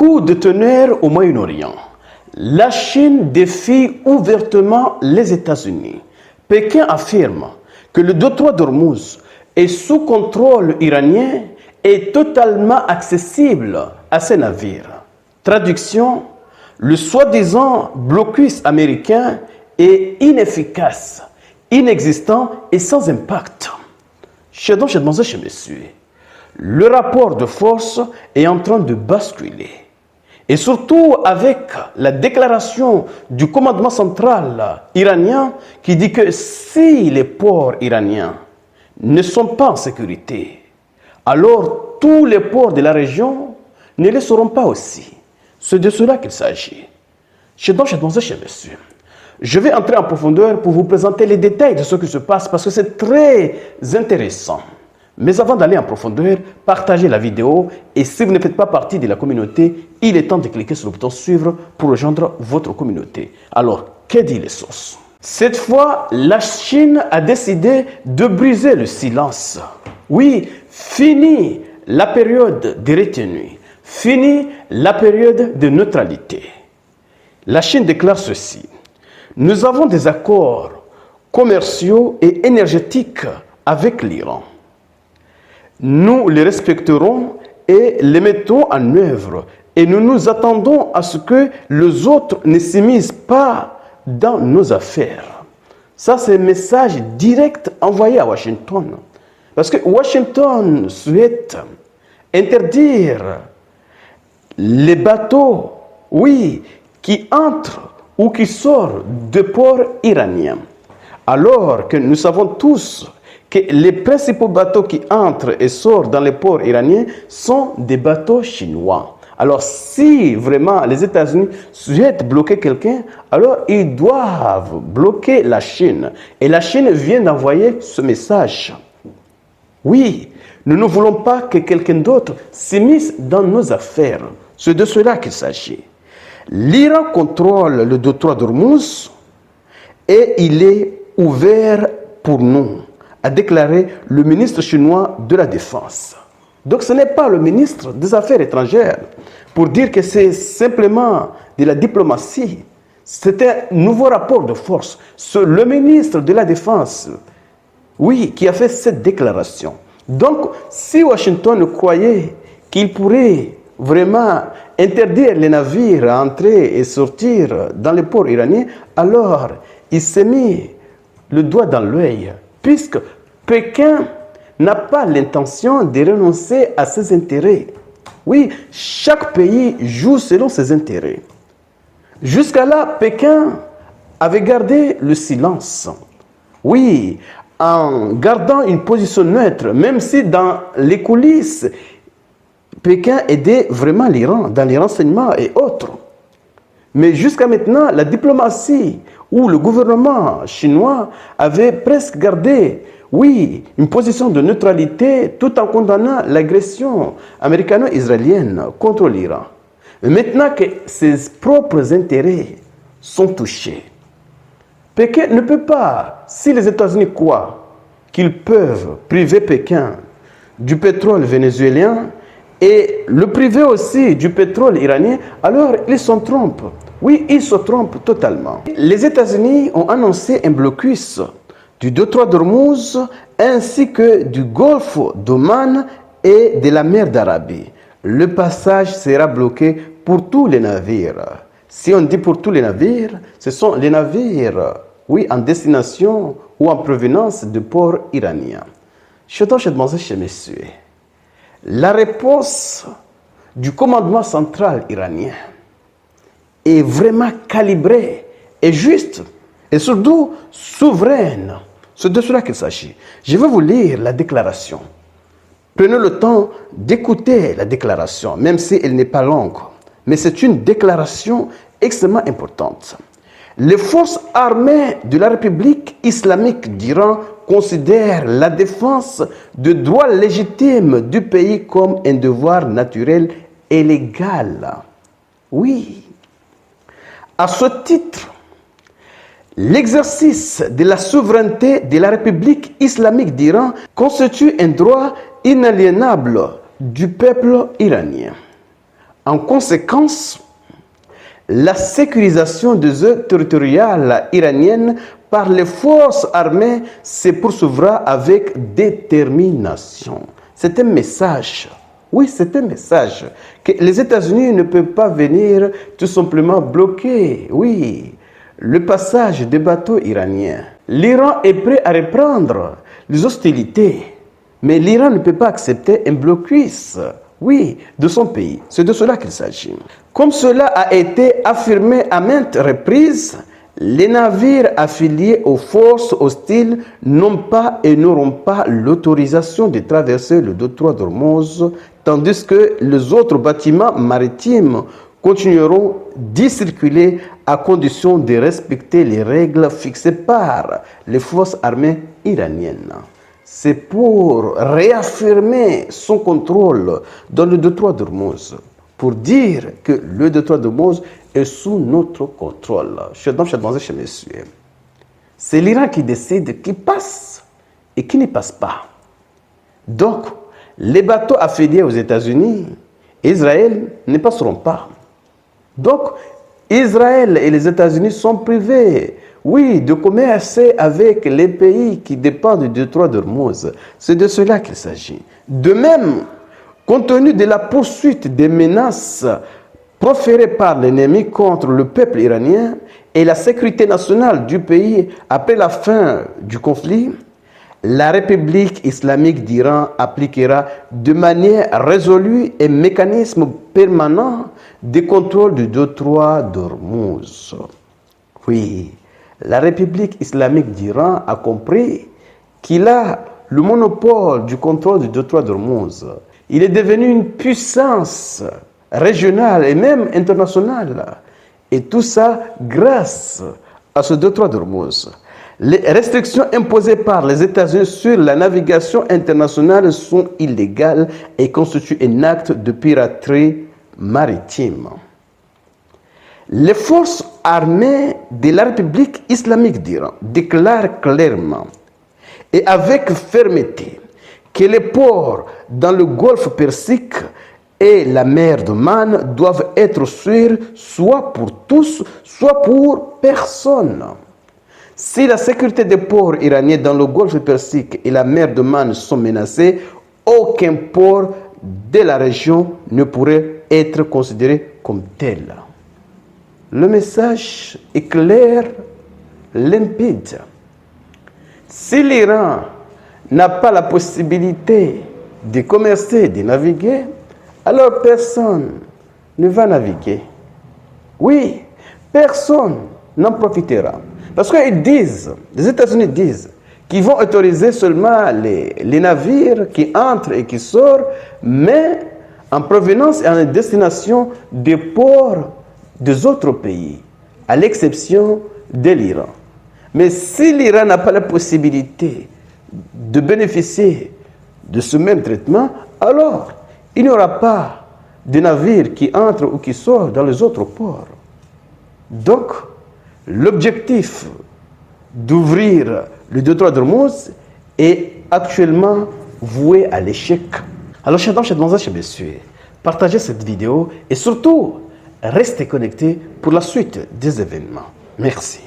Coup de tonnerre au Moyen-Orient. La Chine défie ouvertement les États-Unis. Pékin affirme que le détroit d'Ormuz est sous contrôle iranien et totalement accessible à ses navires. Traduction, le soi-disant blocus américain est inefficace, inexistant et sans impact. Chez messieurs, le rapport de force est en train de basculer. Et surtout avec la déclaration du commandement central iranien qui dit que si les ports iraniens ne sont pas en sécurité, alors tous les ports de la région ne le seront pas aussi. C'est de cela qu'il s'agit. Chez messieurs, je vais entrer en profondeur pour vous présenter les détails de ce qui se passe parce que c'est très intéressant. Mais avant d'aller en profondeur, partagez la vidéo et si vous ne faites pas partie de la communauté, il est temps de cliquer sur le bouton suivre pour rejoindre votre communauté. Alors, que dit les sources? Cette fois, la Chine a décidé de briser le silence. Oui, fini la période de retenue, fini la période de neutralité. La Chine déclare ceci. Nous avons des accords commerciaux et énergétiques avec l'Iran. Nous les respecterons et les mettons en œuvre. Et nous nous attendons à ce que les autres ne s'immiscent pas dans nos affaires. Ça, c'est un message direct envoyé à Washington. Parce que Washington souhaite interdire les bateaux, oui, qui entrent ou qui sortent de ports iraniens. Alors que nous savons tous que les principaux bateaux qui entrent et sortent dans les ports iraniens sont des bateaux chinois. Alors si vraiment les États-Unis souhaitent bloquer quelqu'un, alors ils doivent bloquer la Chine. Et la Chine vient d'envoyer ce message. Oui, nous ne voulons pas que quelqu'un d'autre s'immisce dans nos affaires. C'est de cela qu'il s'agit. L'Iran contrôle le détroit d'Ormuz et il est ouvert pour nous, a déclaré le ministre chinois de la Défense. Donc ce n'est pas le ministre des Affaires étrangères pour dire que c'est simplement de la diplomatie. C'est un nouveau rapport de force. C'est le ministre de la Défense, oui, qui a fait cette déclaration. Donc si Washington croyait qu'il pourrait vraiment interdire les navires à entrer et sortir dans les ports iraniens, alors il s'est mis le doigt dans l'œil, puisque Pékin n'a pas l'intention de renoncer à ses intérêts. Oui, chaque pays joue selon ses intérêts. Jusqu'à là, Pékin avait gardé le silence. Oui, en gardant une position neutre, même si dans les coulisses, Pékin aidait vraiment l'Iran, dans les renseignements et autres. Mais jusqu'à maintenant, la diplomatie ou le gouvernement chinois avait presque gardé, oui, une position de neutralité tout en condamnant l'agression américano-israélienne contre l'Iran. Mais maintenant que ses propres intérêts sont touchés, Pékin ne peut pas, si les États-Unis croient qu'ils peuvent priver Pékin du pétrole vénézuélien et le priver aussi du pétrole iranien, alors ils s'en trompent. Oui, ils se trompent totalement. Les États-Unis ont annoncé un blocus du détroit d'Ormuz ainsi que du golfe d'Oman et de la mer d'Arabie. Le passage sera bloqué pour tous les navires. Si on dit pour tous les navires, ce sont les navires, oui, en destination ou en provenance de ports iraniens. Messieurs, la réponse du commandement central iranien est vraiment calibrée et juste et surtout souveraine. C'est de cela qu'il s'agit. Je vais vous lire la déclaration. Prenez le temps d'écouter la déclaration, même si elle n'est pas longue. Mais c'est une déclaration extrêmement importante. Les forces armées de la République islamique d'Iran considèrent la défense des droits légitimes du pays comme un devoir naturel et légal. Oui. À ce titre, l'exercice de la souveraineté de la République islamique d'Iran constitue un droit inaliénable du peuple iranien. En conséquence, la sécurisation des eaux territoriales iraniennes par les forces armées se poursuivra avec détermination. C'est un message. Oui, c'est un message que les États-Unis ne peuvent pas venir tout simplement bloquer, oui, le passage des bateaux iraniens. L'Iran est prêt à reprendre les hostilités, mais l'Iran ne peut pas accepter un blocus, oui, de son pays. C'est de cela qu'il s'agit. Comme cela a été affirmé à maintes reprises, les navires affiliés aux forces hostiles n'ont pas et n'auront pas l'autorisation de traverser le détroit d'Ormuz, tandis que les autres bâtiments maritimes continueront d'y circuler à condition de respecter les règles fixées par les forces armées iraniennes. C'est pour réaffirmer son contrôle dans le détroit d'Ormuz, pour dire que le détroit d'Ormuz est sous notre contrôle. Chers dames, chers messieurs, c'est l'Iran qui décide qui passe et qui ne passe pas. Donc, les bateaux affiliés aux États-Unis, Israël, ne passeront pas. Donc, Israël et les États-Unis sont privés, oui, de commercer avec les pays qui dépendent du détroit d'Ormuz. C'est de cela qu'il s'agit. De même, compte tenu de la poursuite des menaces proférées par l'ennemi contre le peuple iranien et la sécurité nationale du pays après la fin du conflit, la République islamique d'Iran appliquera de manière résolue un mécanisme permanent de contrôle du détroit d'Ormuz. Oui, la République islamique d'Iran a compris qu'il a le monopole du contrôle du détroit d'Ormuz. Il est devenu une puissance régionale et même internationale. Et tout ça grâce à ce détroit d'Ormuz. Les restrictions imposées par les États-Unis sur la navigation internationale sont illégales et constituent un acte de piraterie maritime. Les forces armées de la République islamique d'Iran déclarent clairement et avec fermeté que les ports dans le golfe Persique et la mer d'Oman doivent être sûrs soit pour tous, soit pour personne. Si la sécurité des ports iraniens dans le golfe Persique et la mer d'Oman sont menacés, aucun port de la région ne pourrait être considéré comme tel. Le message est clair, limpide. Si l'Iran n'a pas la possibilité de commercer, de naviguer, alors personne ne va naviguer. Oui, personne n'en profitera. Parce qu'ils disent, les États-Unis disent, qu'ils vont autoriser seulement les navires qui entrent et qui sortent, mais en provenance et en destination des ports des autres pays, à l'exception de l'Iran. Mais si l'Iran n'a pas la possibilité de bénéficier de ce même traitement, alors il n'y aura pas de navires qui entrent ou qui sortent dans les autres ports. Donc, l'objectif d'ouvrir le détroit d'Ormuz est actuellement voué à l'échec. Alors, chers dames, chers messieurs, partagez cette vidéo et surtout, restez connectés pour la suite des événements. Merci.